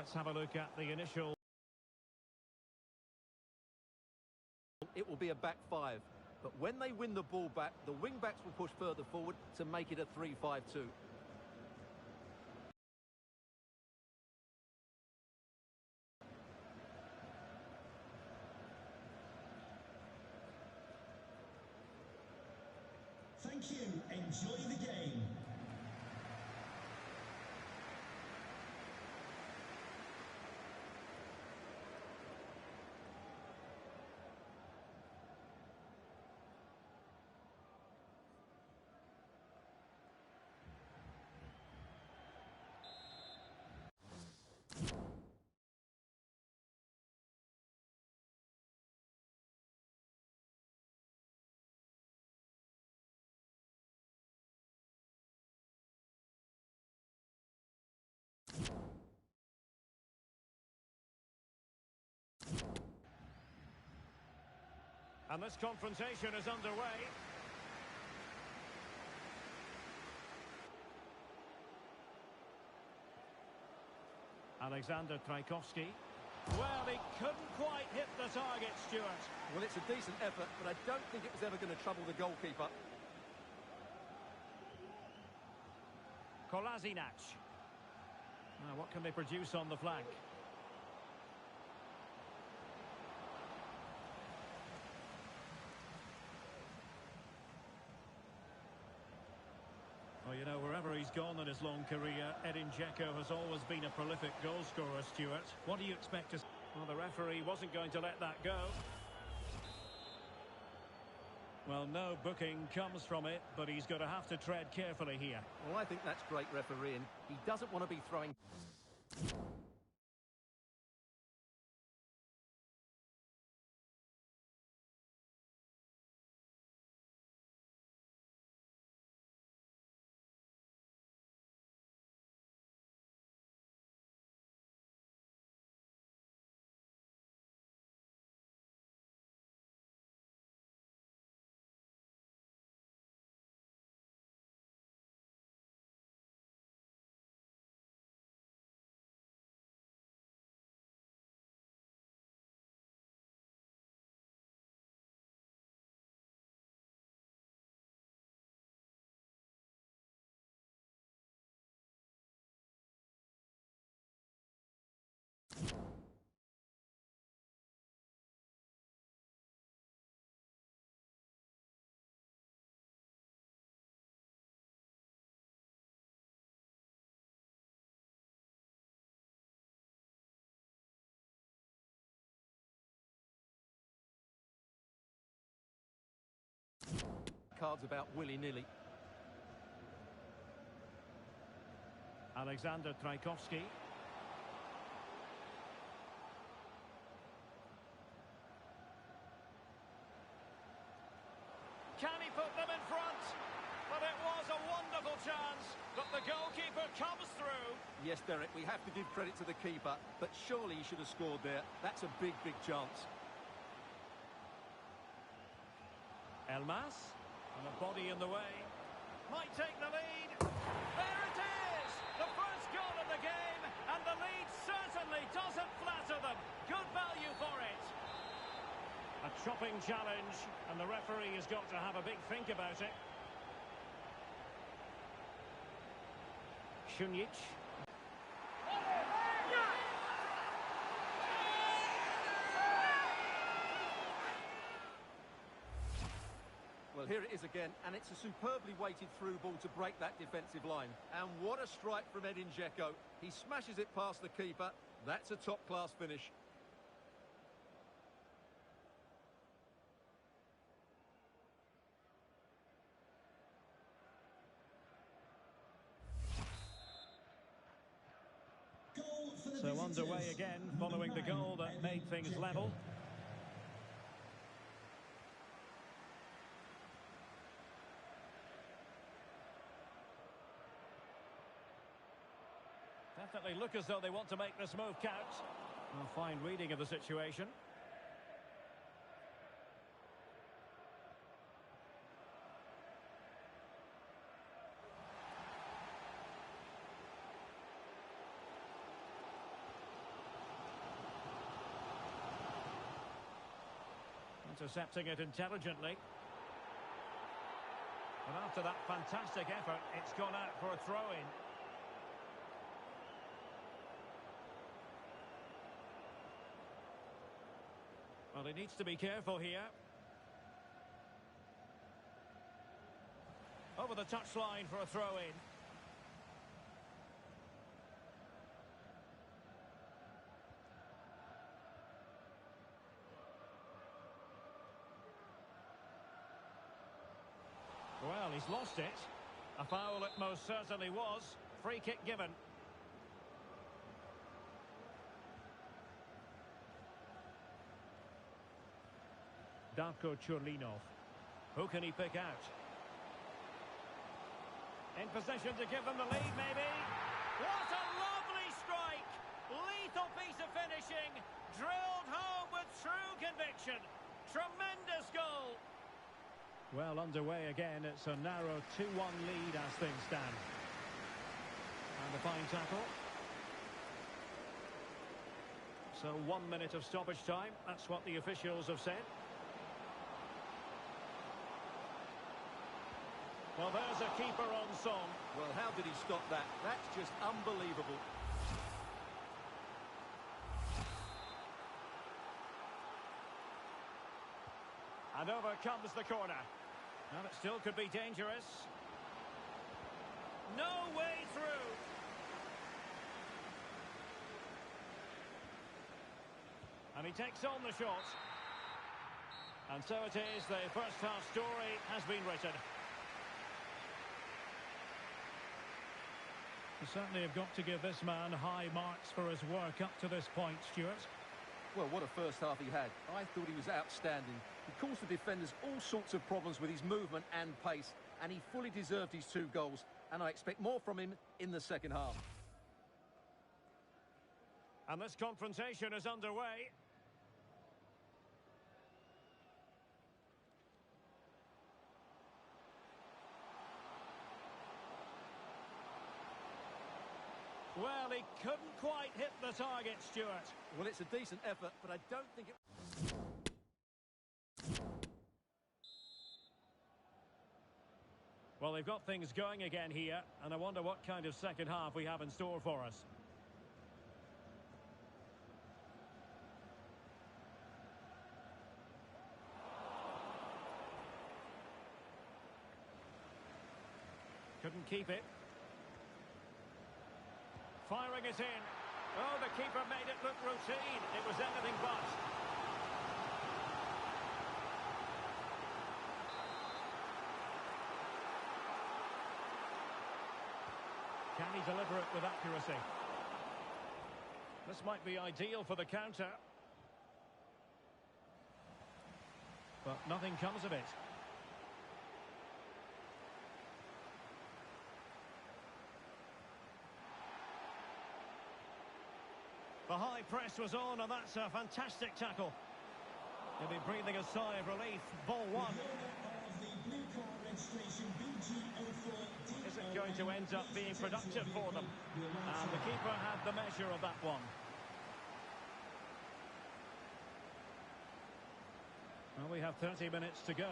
Let's have a look at the initial. It will be a back five, but when they win the ball back, the wing-backs will push further forward to make it a 3-5-2. Thank you. Enjoy the game. And this confrontation is underway. Alexander Trajkovski. Well, he couldn't quite hit the target, Stuart. Well, it's a decent effort, but I don't think it was ever going to trouble the goalkeeper. Kolasinac. Now, what can they produce on the flank? Well, you know, wherever he's gone in his long career, Edin Dzeko has always been a prolific goal scorer, Stuart. What do you expect to... Well, the referee wasn't going to let that go. Well, no booking comes from it, but he's going to have to tread carefully here. Well, I think that's great refereeing. He doesn't want to be throwing... cards about willy-nilly. Alexander Trajkovski. Can he put them in front? But it was a wonderful chance, but the goalkeeper comes through. Yes, Derek, we have to give credit to the keeper, but surely he should have scored there. That's a big, big chance. Elmas, and a body in the way. Might take the lead. There it is! The first goal of the game, and the lead certainly doesn't flatter them. Good value for it. A chopping challenge, and the referee has got to have a big think about it. Šunjić. Well, here it is again, and it's a superbly weighted through ball to break that defensive line. And what a strike from Edin Dzeko. He smashes it past the keeper. That's a top-class finish. So underway again, following the goal that made things level. Definitely look as though they want to make this move count. A fine reading of the situation. Intercepting it intelligently. And after that fantastic effort, it's gone out for a throw-in. Well, he needs to be careful here. Over the touchline for a throw-in. Well, he's lost it. A foul it most certainly was. Free kick given. Darko Churlinov. Who can he pick out? In position to give them the lead, maybe. What a lovely strike! Lethal piece of finishing. Drilled home with true conviction. Tremendous goal. Well, underway again. It's a narrow 2-1 lead as things stand. And a fine tackle. So 1 minute of stoppage time. That's what the officials have said. Well, there's a keeper on song. Well, how did he stop that? That's just unbelievable. And over comes the corner. Well, it still could be dangerous. No way through. And he takes on the shot. And so it is, the first half story has been written. You certainly have got to give this man high marks for his work up to this point, Stuart. Well, what a first half he had. I thought he was outstanding. He caused the defenders all sorts of problems with his movement and pace, and he fully deserved his 2 goals, and I expect more from him in the second half. And this confrontation is underway. Well, he couldn't quite hit the target, Stuart. Well, it's a decent effort, but I don't think it... Well, they've got things going again here, and I wonder what kind of second half we have in store for us. Couldn't keep it. Firing it in. Oh, the keeper made it look routine. It was anything but. Can he deliver it with accuracy? This might be ideal for the counter. But nothing comes of it. The high press was on, and that's a fantastic tackle. He'll be breathing a sigh of relief. Ball one. Is it going to end up being productive for them? And the keeper had the measure of that one. Well, we have 30 minutes to go.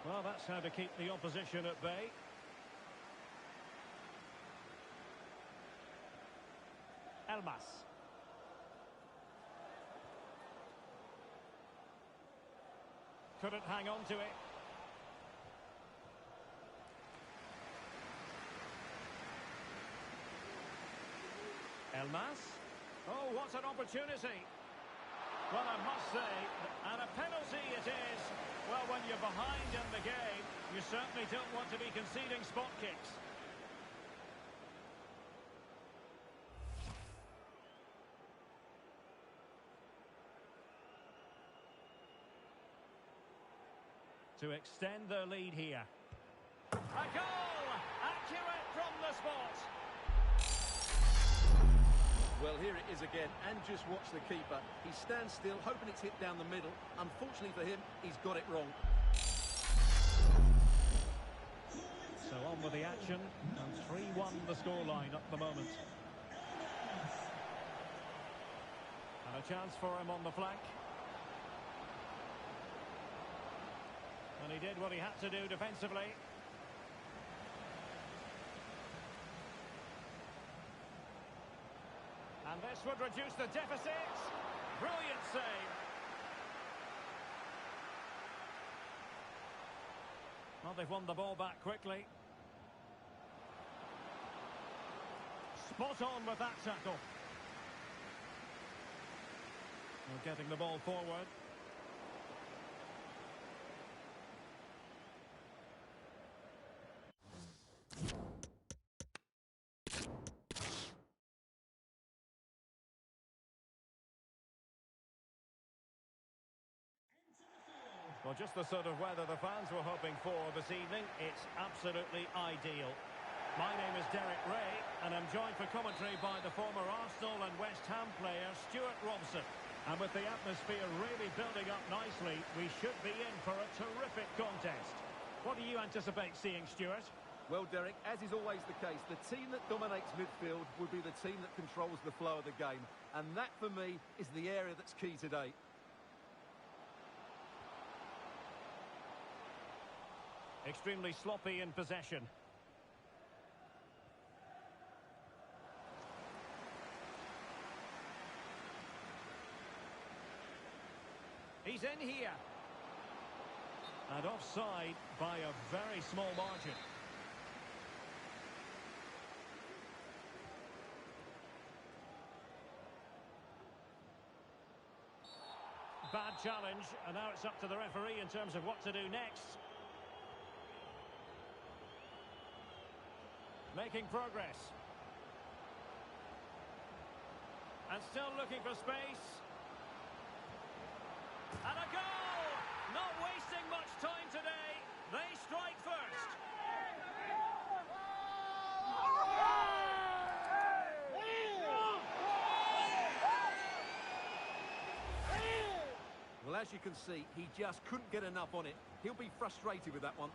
Well, that's how to keep the opposition at bay. Elmas. Couldn't hang on to it. Elmas. Oh, what an opportunity. Well, I must say, and a penalty it is. Well, when you're behind in the game, you certainly don't want to be conceding spot kicks. To extend their lead here. A goal! Accurate from the spot. Well, here it is again, and just watch the keeper. He stands still, hoping it's hit down the middle. Unfortunately for him, he's got it wrong. So on with the action, and 3-1 the scoreline at the moment. And a chance for him on the flank. And he did what he had to do defensively. And this would reduce the deficit. Brilliant save. Well, they've won the ball back quickly. Spot on with that tackle. They're getting the ball forward. Well, just the sort of weather the fans were hoping for this evening. It's absolutely ideal. My name is Derek Ray, and I'm joined for commentary by the former Arsenal and West Ham player, Stuart Robson. And with the atmosphere really building up nicely, we should be in for a terrific contest. What do you anticipate seeing, Stuart? Well, Derek, as is always the case, the team that dominates midfield will be the team that controls the flow of the game. And that, for me, is the area that's key today. Extremely sloppy in possession. He's in here. And offside by a very small margin. Bad challenge, and now it's up to the referee in terms of what to do next. Making progress. And still looking for space. And a goal! Not wasting much time today. They strike first. Well, as you can see, he just couldn't get enough on it. He'll be frustrated with that one.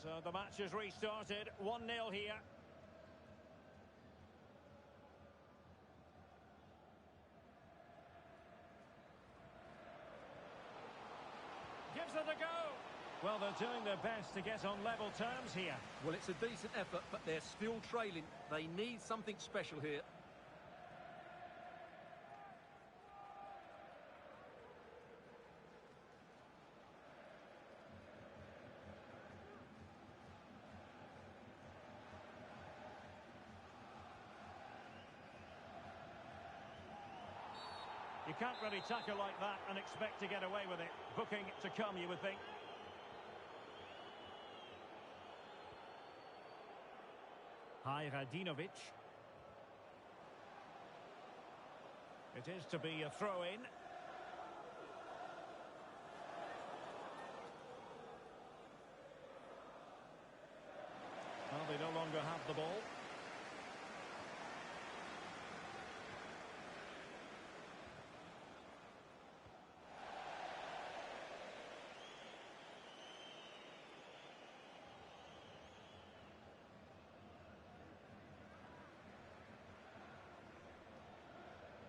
So the match has restarted. 1-0 here. Gives it a go. Well, they're doing their best to get on level terms here. Well, it's a decent effort, but they're still trailing. They need something special here. You can't really tackle like that and expect to get away with it. Booking to come, you would think. Radinovic. It is to be a throw-in. Well, they no longer have the ball.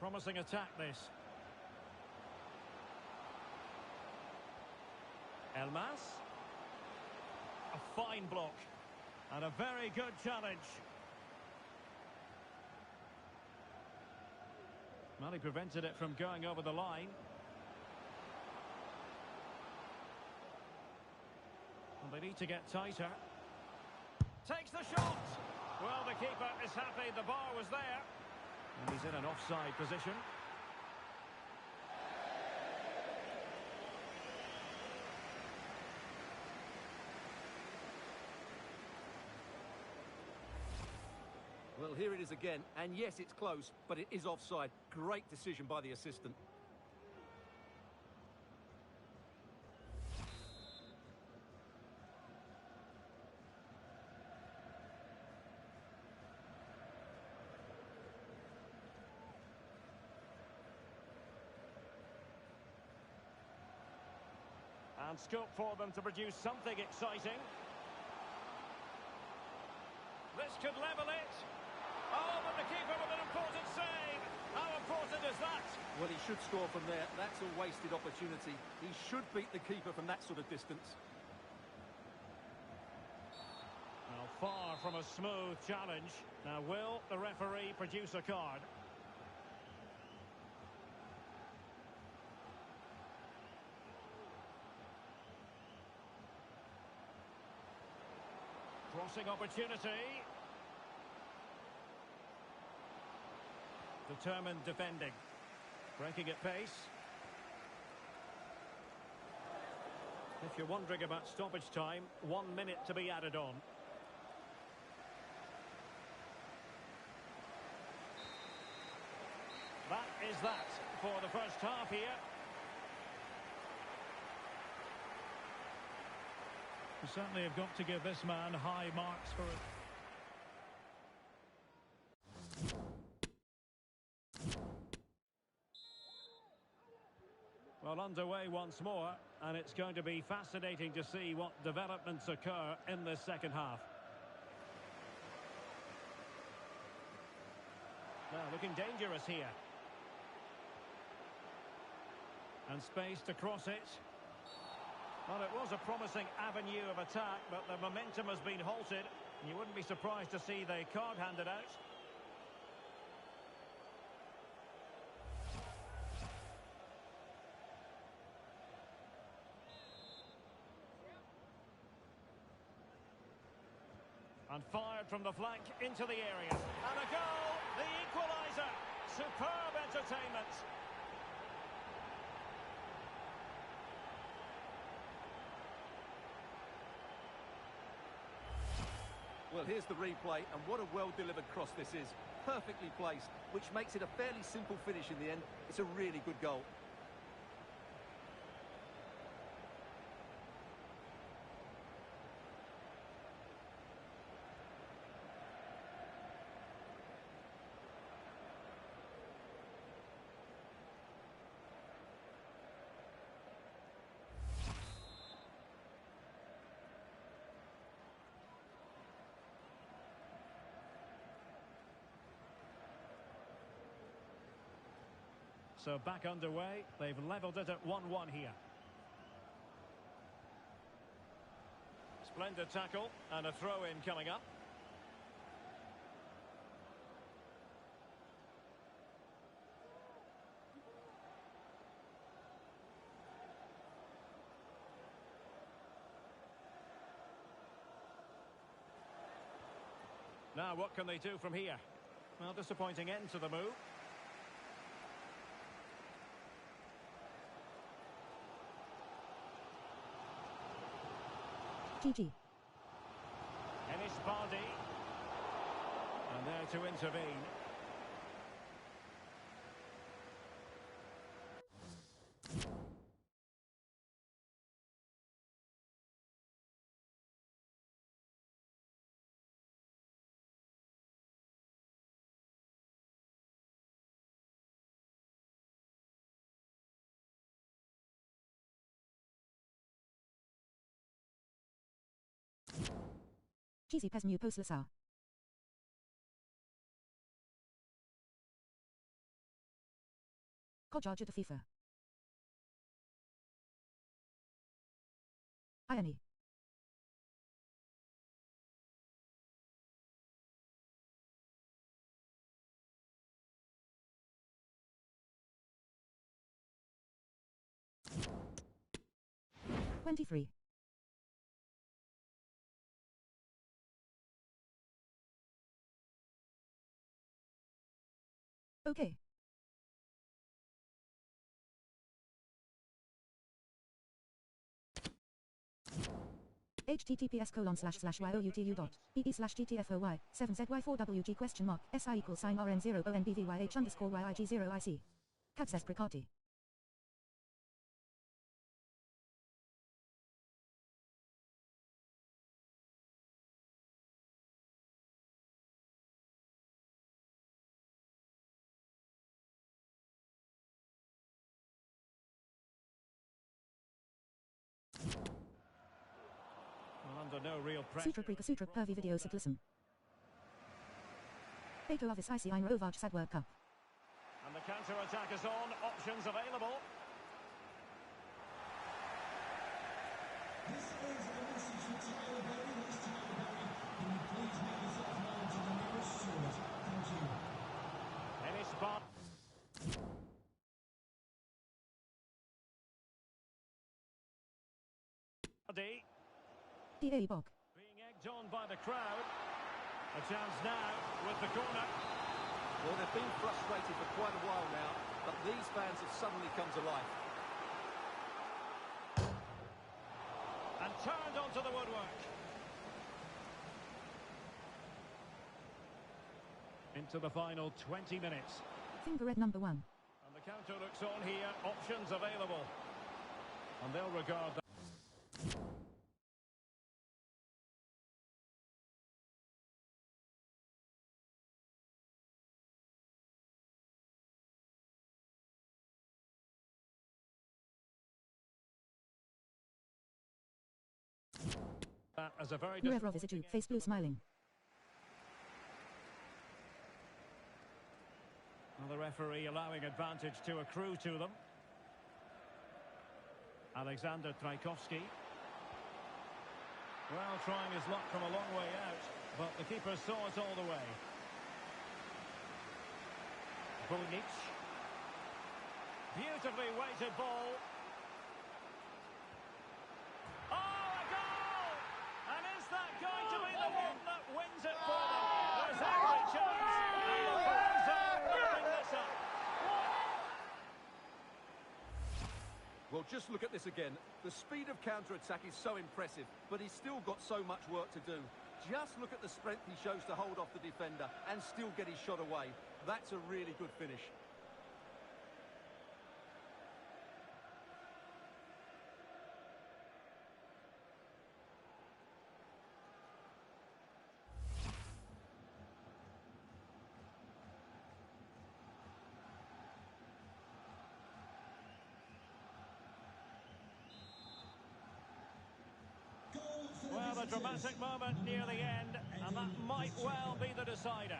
Promising attack, this. Elmas. A fine block. And a very good challenge. Well, he prevented it from going over the line. Well, they need to get tighter. Takes the shot. Well, the keeper is happy the bar was there. And he's in an offside position. Well, here it is again, and yes, it's close, but it is offside. Great decision by the assistant. And scope for them to produce something exciting. This could level it. Oh, but the keeper with an important save. How important is that? Well, he should score from there. That's a wasted opportunity. He should beat the keeper from that sort of distance. Well, far from a smooth challenge. Now, will the referee produce a card? Crossing opportunity. Determined defending. Breaking at pace. If you're wondering about stoppage time, 1 minute to be added on. That is that for the first half here. You certainly have got to give this man high marks for it. Well, underway once more, and it's going to be fascinating to see what developments occur in this second half. Now, looking dangerous here. And space to cross it. Well, it was a promising avenue of attack, but the momentum has been halted. You wouldn't be surprised to see the card handed out. And fired from the flank into the area. And a goal, the equaliser. Superb entertainment. Well, here's the replay, and what a well-delivered cross this is. Perfectly placed, which makes it a fairly simple finish in the end. It's a really good goal. So back underway. They've levelled it at 1-1 here. Splendid tackle and a throw-in coming up. Now what can they do from here? Well, disappointing end to the move. GG. Ennis Bardi. And there to intervene. Cheesy Pesmu Poslasau. Kodjarja to FIFA. Ioni. $23. Okay. https://youtu.ee/gtfoy 7zy4wg SI equals sign rn0onbvych_yig0ic. Cabses precati. under no real pressure. Sutra Prika Sutra Pervi Video Cyclism. Beto Avis IC Ein Rovaj Sadwer Cup. And the counter-attack is on. Options available. This is a message from Tyler Berry. This is Tyler Berry. Can you please make yourself known to the nearest steward? Thank you. Any spot. DA Bog. Being egged on by the crowd. A chance now with the corner. Well, they've been frustrated for quite a while now, but these fans have suddenly come to life. And turned onto the woodwork. Into the final 20 minutes. Finger red number 1. And the counter looks on here. Options available. And they'll regard that. That as a very Nurev Rovisitu, face blue smiling. well, the referee allowing advantage to accrue to them. Alexander Trajkovski. Well, trying his luck from a long way out, but the keeper saw it all the way. Bunic. Beautifully weighted ball. Oh, a goal! And is that going to be the one that wins it for them? There's every chance. And the fans are wrapping this up. Well, just look at this again. The speed of counter-attack is so impressive, but he's still got so much work to do. Just look at the strength he shows to hold off the defender and still get his shot away. That's a really good finish. Well, a dramatic moment near the end, and that might well be the decider.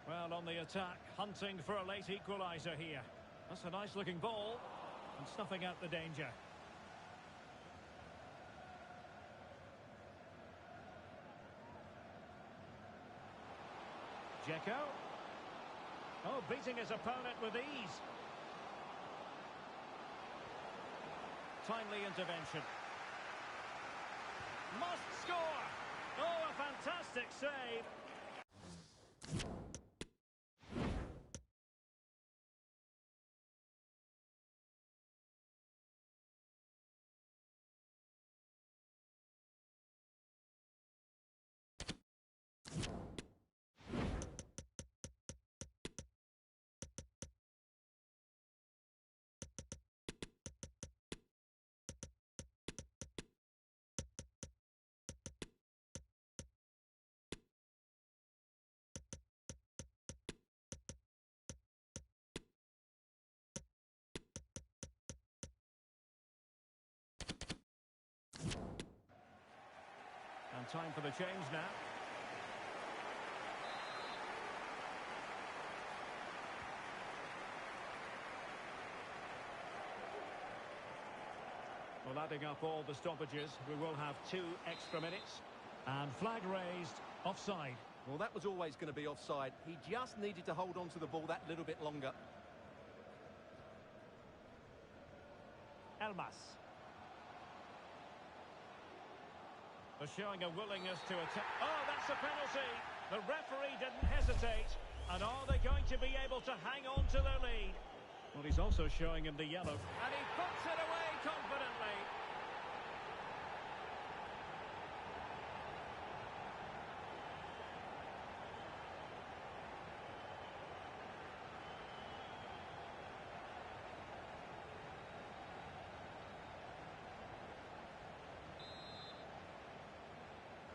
Well, on the attack, hunting for a late equaliser here. That's a nice-looking ball, and snuffing out the danger. Dzeko. Oh, beating his opponent with ease. Timely intervention. Must score! Oh, a fantastic save. And time for the change now. Well, adding up all the stoppages, we will have 2 extra minutes. And flag raised, offside. Well, that was always going to be offside. He just needed to hold on to the ball that little bit longer. Elmas. They're showing a willingness to attack. Oh, that's a penalty. The referee didn't hesitate. And are they going to be able to hang on to their lead? Well, he's also showing him the yellow. And he